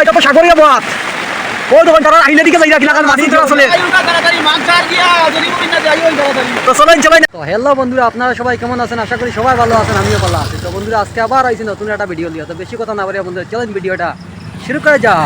এটা তো সাগরিয়া বাত ওই দোকান তারা আইলে দিকে যাই রাখিলা কারণ মাছ ধরা চলে তো চলেন চলেন। তো হ্যালো বন্ধুরা, আপনারা সবাই কেমন আছেন? আশা করি সবাই ভালো আছেন, আমিও ভালো আছি। তো বন্ধুরা আজকে আবার আইছি নতুন একটা ভিডিও নিয়ে। তো বেশি কথা না বলে বন্ধুরা চলেন ভিডিওটা শুরু করে যাও।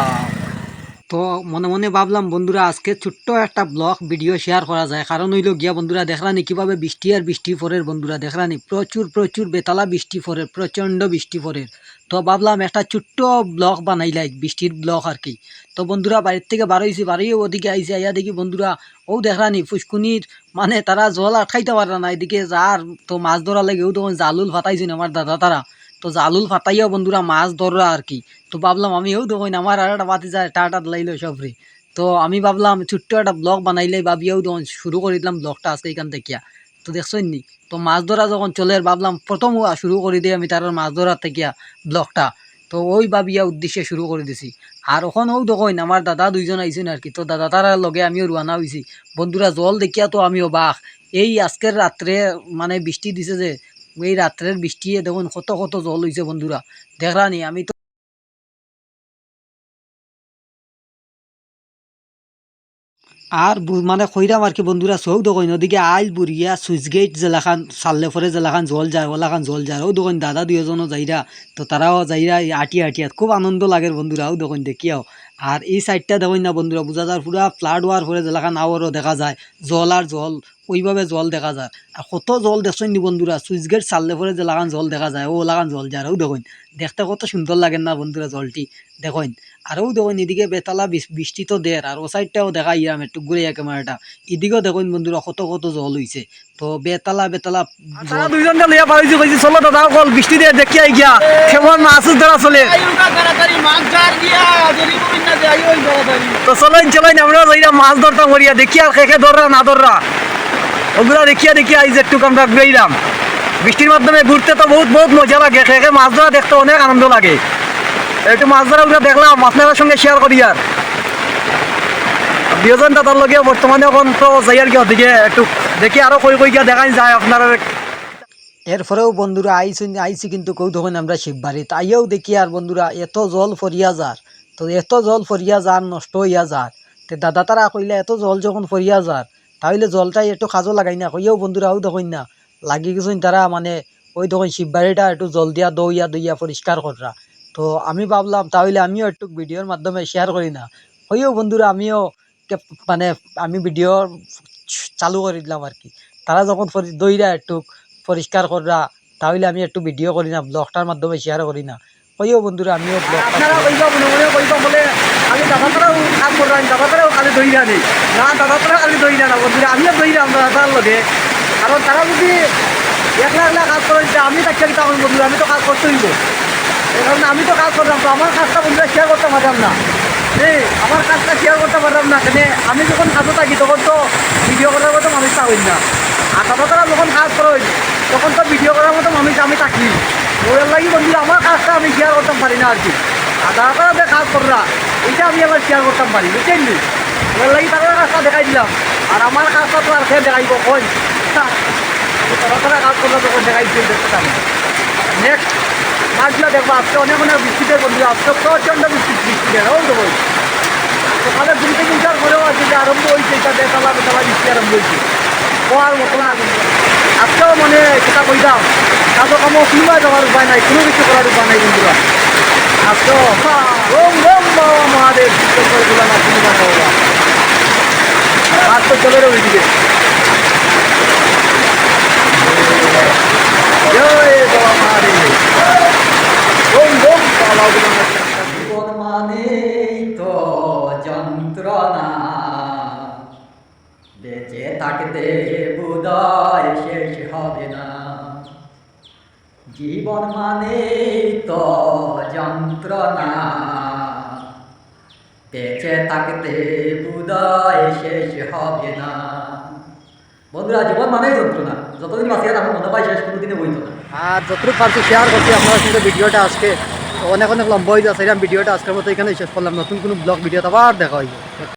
তো মনে মনে ভাবলাম বন্ধুরা আজকে ছোট্ট একটা ব্লগ ভিডিও শেয়ার করা যায়, কারণ হইল গিয়া বন্ধুরা দেখলানি কিভাবে বৃষ্টি আর বৃষ্টি পরের বন্ধুরা দেখলানি প্রচুর প্রচুর বেতালা বৃষ্টি পরের, প্রচণ্ড বৃষ্টি পরের। তো ভাবলাম একটা ছোট্ট ব্লগ বানাইলাই, বৃষ্টির ব্লগ আর কি। তো বন্ধুরা বাড়ির থেকে বারোইছি, বারোই ওদিকে আইসি, আইয়া দেখি বন্ধুরা ও দেখলানি ফুসকুনির মানে তারা জল আটকাইতে পারে না, এদিকে যার তো মাছ ধরা লাগে ও তখন জালুল ফাটাইছেন আমার দাদা তারা। তো জালুল ফাটাইয়াও বন্ধুরা মাছ ধরা আর কি। তো ভাবলাম আমিও দেখুন আমার আর একটা বাতি যায় টাটা লাইলো সবরে। তো আমি ভাবলাম ছোট্ট একটা ব্লগ বানাইলে ভাবিয়াও তখন শুরু করে দিলাম ব্লগটা আজকে এখান থেকে। তো দেখছেন নি, তো মাছ ধরা যখন চলে ভাবলাম প্রথম শুরু করে দিই আমি তার মাছ ধরার থেকে ব্লগটা। তো ওই ভাবিয়া উদ্দেশ্যে শুরু করে দিছি। আর ওখানে ও দেখুন আমার দাদা দুইজন আইছেন আর কি। তো দাদা তার লগে আমিও রওনা হয়েছি বন্ধুরা জল দেখিয়া। তো আমিও বাঘ এই আজকের রাত্রে মানে বৃষ্টি দিছে যে, এই রাত্রের বৃষ্টি দেখুন কত কত জল হয়েছে বন্ধুরা দেখলানি। আমি তো আর মানে কইরাম আর কি বন্ধুরা চৌ দোকান ওদিকে আইল বুড়িয়া সুইচ গেট জেলাখান চাললে পরে জেলাখান জল যায়, ওলাখান জল যায়। ও দোকান দাদা দুইজনও যাইরা, তো তারাও যাইরা আটিয়া আটিয়াত খুব আনন্দ লাগে বন্ধুরা ও দোকান দেখিয়াও। আর এই সাইডটা দেখুন না বন্ধুরা বোঝা যায় পুরা ফ্লাড হওয়ার পরে জেলাখান আওয়ারও দেখা যায় জল আর জল, ওইভাবে জল দেখা যায়। আর কত জল দেখছেন নি বন্ধুরা, সুইচ গেট চাললে পরে জেলাখান জল দেখা যায়, ও ওলাখান জল যায়। ও দেখুন দেখতে কত সুন্দর লাগে না বন্ধুরা জলটি দেখুন। আরও দেখুন এদিকে বেতালা বৃষ্টি তো দের, আর ও সাইডটাও দেখা ইয়াম একটু ঘুরে ক্যামেরাটা, এদিকেও দেখুন বন্ধুরা কত কত জল হয়েছে। তো বেতালা বেতালা দুইজন লইয়া পাইছি কইছি চলো দাদা কল বৃষ্টি দিয়ে দেখি আই গিয়া কেমন মাছ ধরা চলে। তো চলেন চলেন আমরা যাইরা মাছ ধরতাম করিয়া দেখি আর খেখে ধররা না ধররা ওগুলা দেখিয়া দেখিয়া আইজ একটু আমরা ঘুরাইলাম। বৃষ্টির মাধ্যমে ঘুরতে তো বহুত বহুত মজা লাগে, খেখে মাছ ধরা দেখতে অনেক আনন্দ লাগে। একটু মাছ ধরা ওগুলো দেখলাম আপনাদের সঙ্গে শেয়ার করি। আর দুজন দাদার লগে বর্তমানে এখন তো যাই আর কি ওদিকে একটু দেখি আরো কই কই গিয়া দেখাই যায় আপনারা। এরপরেও বন্ধুরা আইছি কিন্তু কেউ তখন আমরা শিববাড়ি তাইও দেখি আর বন্ধুরা এত জল ফরিয়া যার, তো এত জল ফরিয়া যার নষ্ট হইয়া যার। তো দাদা তারা কইলে এত জল যখন ফরিয়া যার তাহলে জলটাই একটু কাজও লাগাই না, কইয়াও বন্ধুরাও দেখুন না লাগি গেছেন তারা মানে ওই তখন শিববাড়িটা একটু জল দিয়া দইয়া দইয়া পরিষ্কার করা। তো আমি ভাবলাম তাহলে আমিও একটু ভিডিওর মাধ্যমে শেয়ার করি না, হইও বন্ধুরা আমিও মানে আমি ভিডিও চালু করে দিলাম আর কি। তারা যখন দইরা একটু পরিষ্কার করা তাহলে আমি একটু ভিডিও করি না, ব্লগটার মাধ্যমে শেয়ার করি না, হইও বন্ধুরা আমিও ব্লগ আপনারা কইবা মনে মনে কইবা বলে খালি দাদা তারাও কাজ করেন, দাদা তারাও খালি দইরা নেই না, দাদা তারা খালি দইরা না বন্ধুরা আমিও দইরা আমরা তার লগে। কারণ তারা যদি একলা একলা কাজ করেন আমি তাকে তখন বন্ধুরা আমি তো কাজ করতে হইব, এই কারণে আমি তো কাজ করলাম। তো আমার কাজটা বন্ধুরা শেয়ার করতে পারলাম না, আমার কাজটা শেয়ার করতে পারলাম না কেন আমি যখন কাজে থাকি তখন তো ভিডিও করার মতো মানুষ থাকেন না। আর দাদা তারা যখন কাজ করেন তখন তো ভিডিও করার মতো মানুষ আমি থাকি, ওর লাগি বন্ধুরা আমার কাজটা আমি শেয়ার করতে পারি না আর কি। আর দাদা তারা যে কাজ কররা এইটা আমি আবার শেয়ার করতে পারি বুঝছেন নি, ওর লাগি তারা কাজটা দেখাই দিলাম। আর আমার কাজটা তো আর খেয়ে দেখাইব কই দাদা তারা কাজ করলে তখন দেখাই দিয়ে দেখতে আমি নেক্সট মাছগুলো দেখবো। আজকে অনেক অনেক বৃষ্টিতে বন্ধুরা আজকে প্রচণ্ড বৃষ্টিতে ও দেবো সকালে ঘুম থেকে উঠার পরেও আছে যে আরম্ভ হয়েছে এটা বেতালা বেতালা বৃষ্টি আরম্ভ হয়েছে হওয়ার মতো না। আজকেও মানে সেটা কইতাম কাজও কামও কিনবা যাওয়ার উপায় নাই, কোনো কিছু করার উপায় নাই বন্ধুরা। আজকেও ওম ওম বাবা মহাদেব করে দিলাম আর কিনবা যাওয়া কাজ তো চলে রয়ে দিকে জয় বাবা মহাদেব ওম ওম বাবা জীবন মানেই তো যন্ত্রণা, বেঁচে থাকতে বোধহয় শেষ হবে না। জীবন মানেই তো যন্ত্রণা, বেঁচে থাকতে বোধহয় শেষ হবে না। বন্ধুরা জীবন মানেই যন্ত্রণা, যতদিন বাঁচিয়ে আমার মনে হয় শেষ কোনো দিনে বইতো না। আর যতটুকু পারছি শেয়ার করছি আপনার সঙ্গে ভিডিওটা আজকে অনেক অনেক লম্বা হয়ে যাচ্ছে, ভিডিওটা আজকের মতো এখানে শেষ করলাম। নতুন কোনো ব্লগ ভিডিওতে আবার দেখা হইবে।